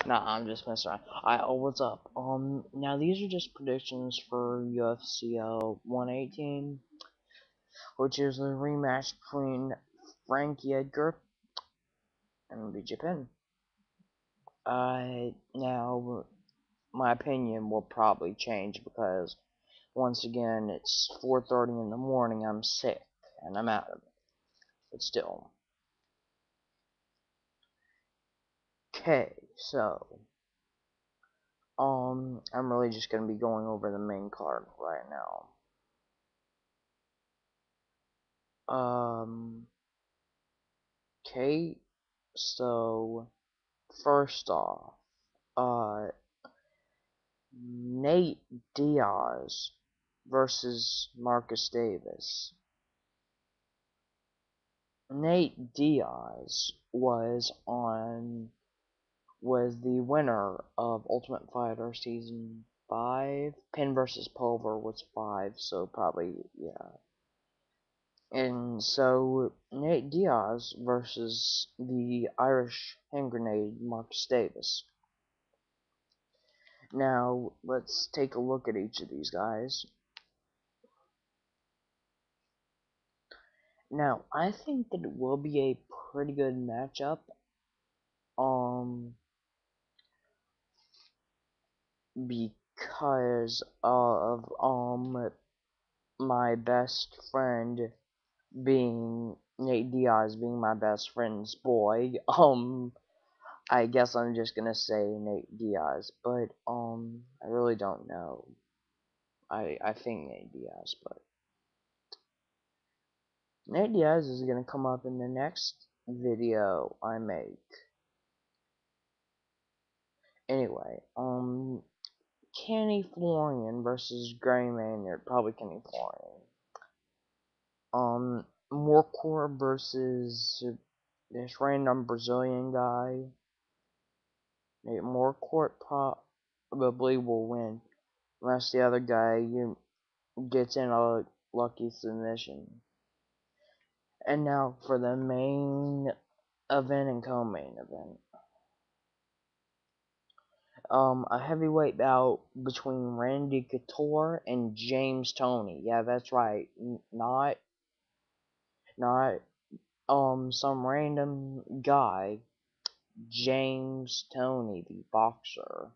Nah, I'm just messing around. Oh, what's up? Now these are just predictions for UFC 118, which is a rematch between Frankie Edgar and Penn. Now my opinion will probably change because once again it's 4:30 in the morning. I'm sick and I'm out of it. But still, okay. So I'm really just gonna be going over the main card right now. Um, okay. So first off, uh, Nate Diaz versus Marcus Davis. Nate Diaz was the winner of Ultimate Fighter Season 5. Penn versus Pulver was 5, so probably, yeah. And so, Nate Diaz versus the Irish hand grenade Marcus Davis. Now, let's take a look at each of these guys. Now, I think that it will be a pretty good matchup. Um, because of my best friend being Nate Diaz being my best friend's boy. I guess I'm just gonna say Nate Diaz, but I really don't know. I think Nate Diaz, but Nate Diaz is gonna come up in the next video I make. Anyway, Kenny Florian versus Gray Maynard, probably Kenny Florian. Morcor versus this random Brazilian guy. Morcor probably will win, unless the other guy gets in a lucky submission. And now for the main event and co-main event. A heavyweight bout between Randy Couture and James Toney. Yeah, that's right. Not some random guy. James Toney, the boxer.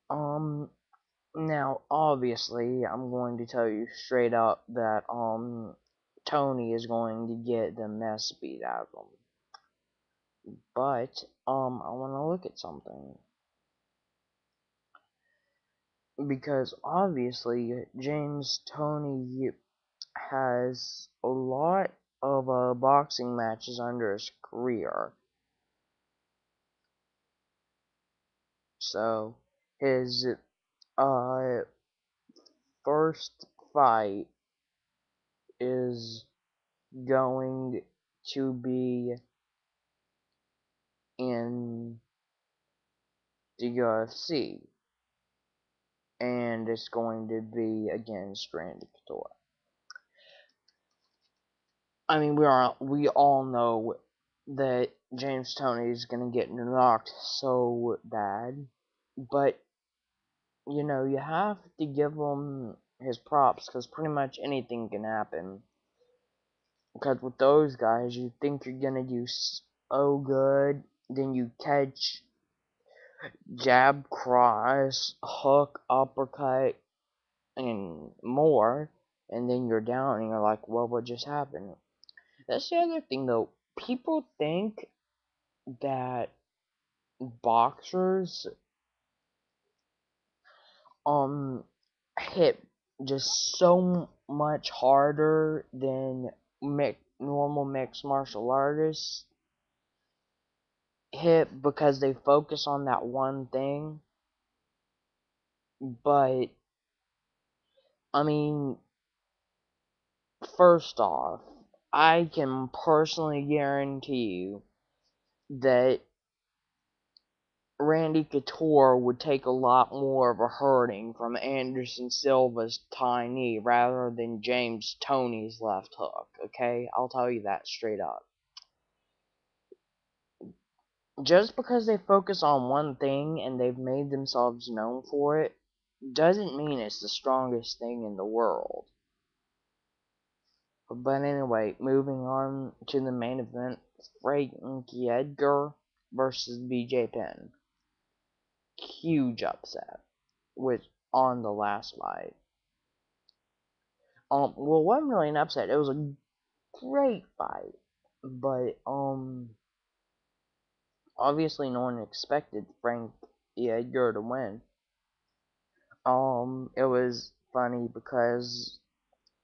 Um, Now obviously I'm going to tell you straight up that Tony is going to get the mess beat out of him. But I want to look at something because obviously James Toney has a lot of boxing matches under his career. So his uh first fight is going to be in the UFC, and it's going to be against Randy Couture. I mean, we all know that James Toney is gonna get knocked so bad, but you have to give him his props because pretty much anything can happen. Because with those guys, you think you're gonna do so good, then you catch jab, cross, hook, uppercut, and more, and then you're down and you're like, well, what just happened? That's the other thing though. People think that boxers um hit just so much harder than normal mixed martial artists hit because they focus on that one thing. But I mean, first off, I can personally guarantee you that Randy Couture would take a lot more of a hurting from Anderson Silva's tie knee rather than James Toney's left hook, okay? I'll tell you that straight up. just because they focus on one thing and they've made themselves known for it, doesn't mean it's the strongest thing in the world. But anyway, moving on to the main event, Frankie Edgar versus BJ Penn. Huge upset with on the last fight. Well, it wasn't really an upset. It was a great fight, but obviously no one expected Frankie Edgar to win. It was funny because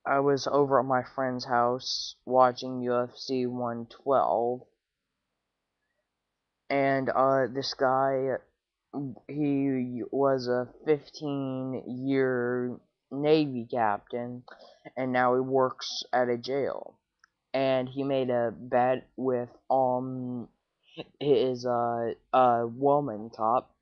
I was over at my friend's house watching UFC 112, and this guy, he was a 15-year Navy captain, and now he works at a jail. And he made a bet with his woman cop.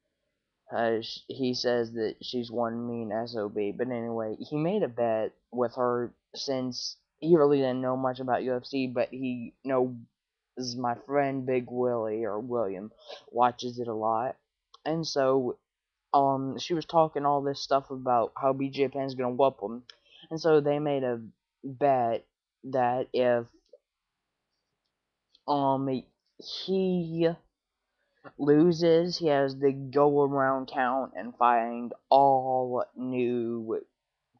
He says that she's one mean SOB, but anyway, he made a bet with her since he really didn't know much about UFC, but he knows my friend Big Willie, or William, watches it a lot, and so she was talking all this stuff about how BJ Penn's gonna whoop him, and so they made a bet that if he loses, he has to go around town and find all new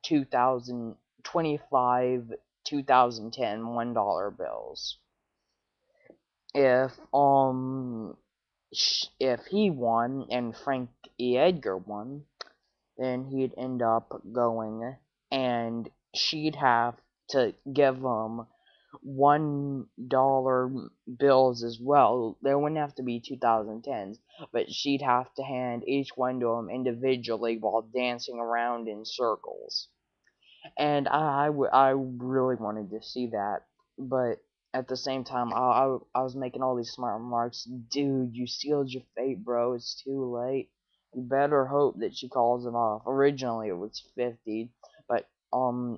2025, 2010 $1 bills. If if he won and Frank E. Edgar won, then he'd end up going, and she'd have to give him $1 bills as well. There wouldn't have to be 2010s, but she'd have to hand each one to him individually while dancing around in circles. And I really wanted to see that, but at the same time, I was making all these smart remarks. Dude, you sealed your fate, bro. It's too late. You better hope that she calls him off. Originally, it was 50, but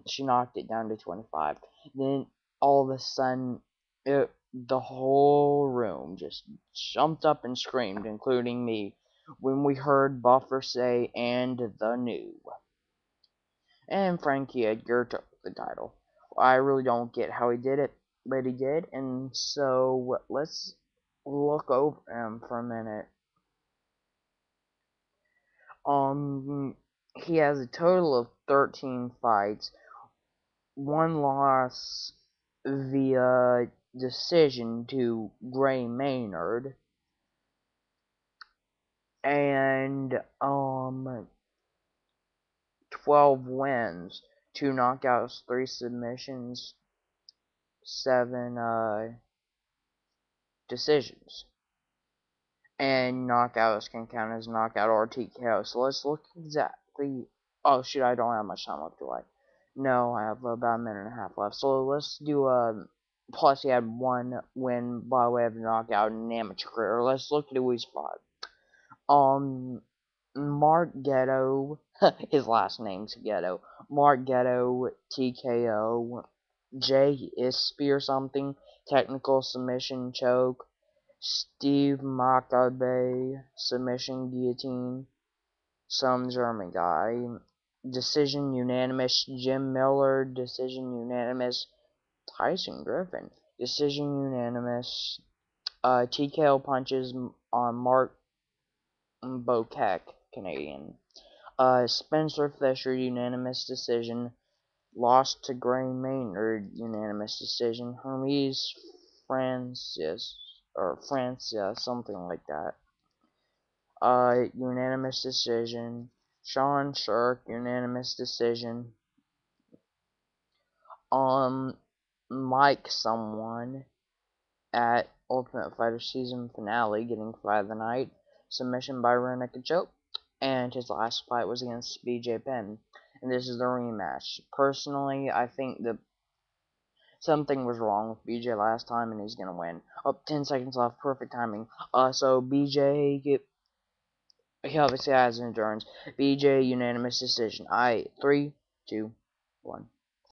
she knocked it down to 25. Then all of a sudden, the whole room just jumped up and screamed, including me, when we heard Buffer say, "And the new." And Frankie Edgar took the title. I really don't get how he did it, but he did, and so let's look over him for a minute. He has a total of 13 fights, one loss via decision to Gray Maynard, and 12 wins, 2 knockouts, 3 submissions, 7 decisions. And knockouts can count as knockout or TKO. So let's look exactly. Oh shoot, I don't have much time left, do I? No, I have about a minute and a half left. So let's do plus he had 1 win by way of knockout in an amateur career. Let's look at who he's fought. Mark Ghetto, his last name's Ghetto. Mark Ghetto, TKO. Jay Ispy or something, technical submission choke. Steve Makabe, submission guillotine. Some German guy. Decision unanimous. Jim Miller, decision unanimous. Tyson Griffin, decision unanimous. TKO punches on Mark Bokek, Canadian. Spencer Fisher, unanimous decision. Lost to Gray Maynard, unanimous decision. Hermes Francis, something like that. Unanimous decision. Sean Shirk, unanimous decision. Mike someone at Ultimate Fighter season finale, getting fight of the night. Submission by rear naked choke. And his last fight was against BJ Penn. And this is the rematch. Personally, I think that something was wrong with BJ last time, and he's gonna win. Oh, 10 seconds left, perfect timing. So BJ, he obviously has endurance. BJ, unanimous decision. 3, 2, 1.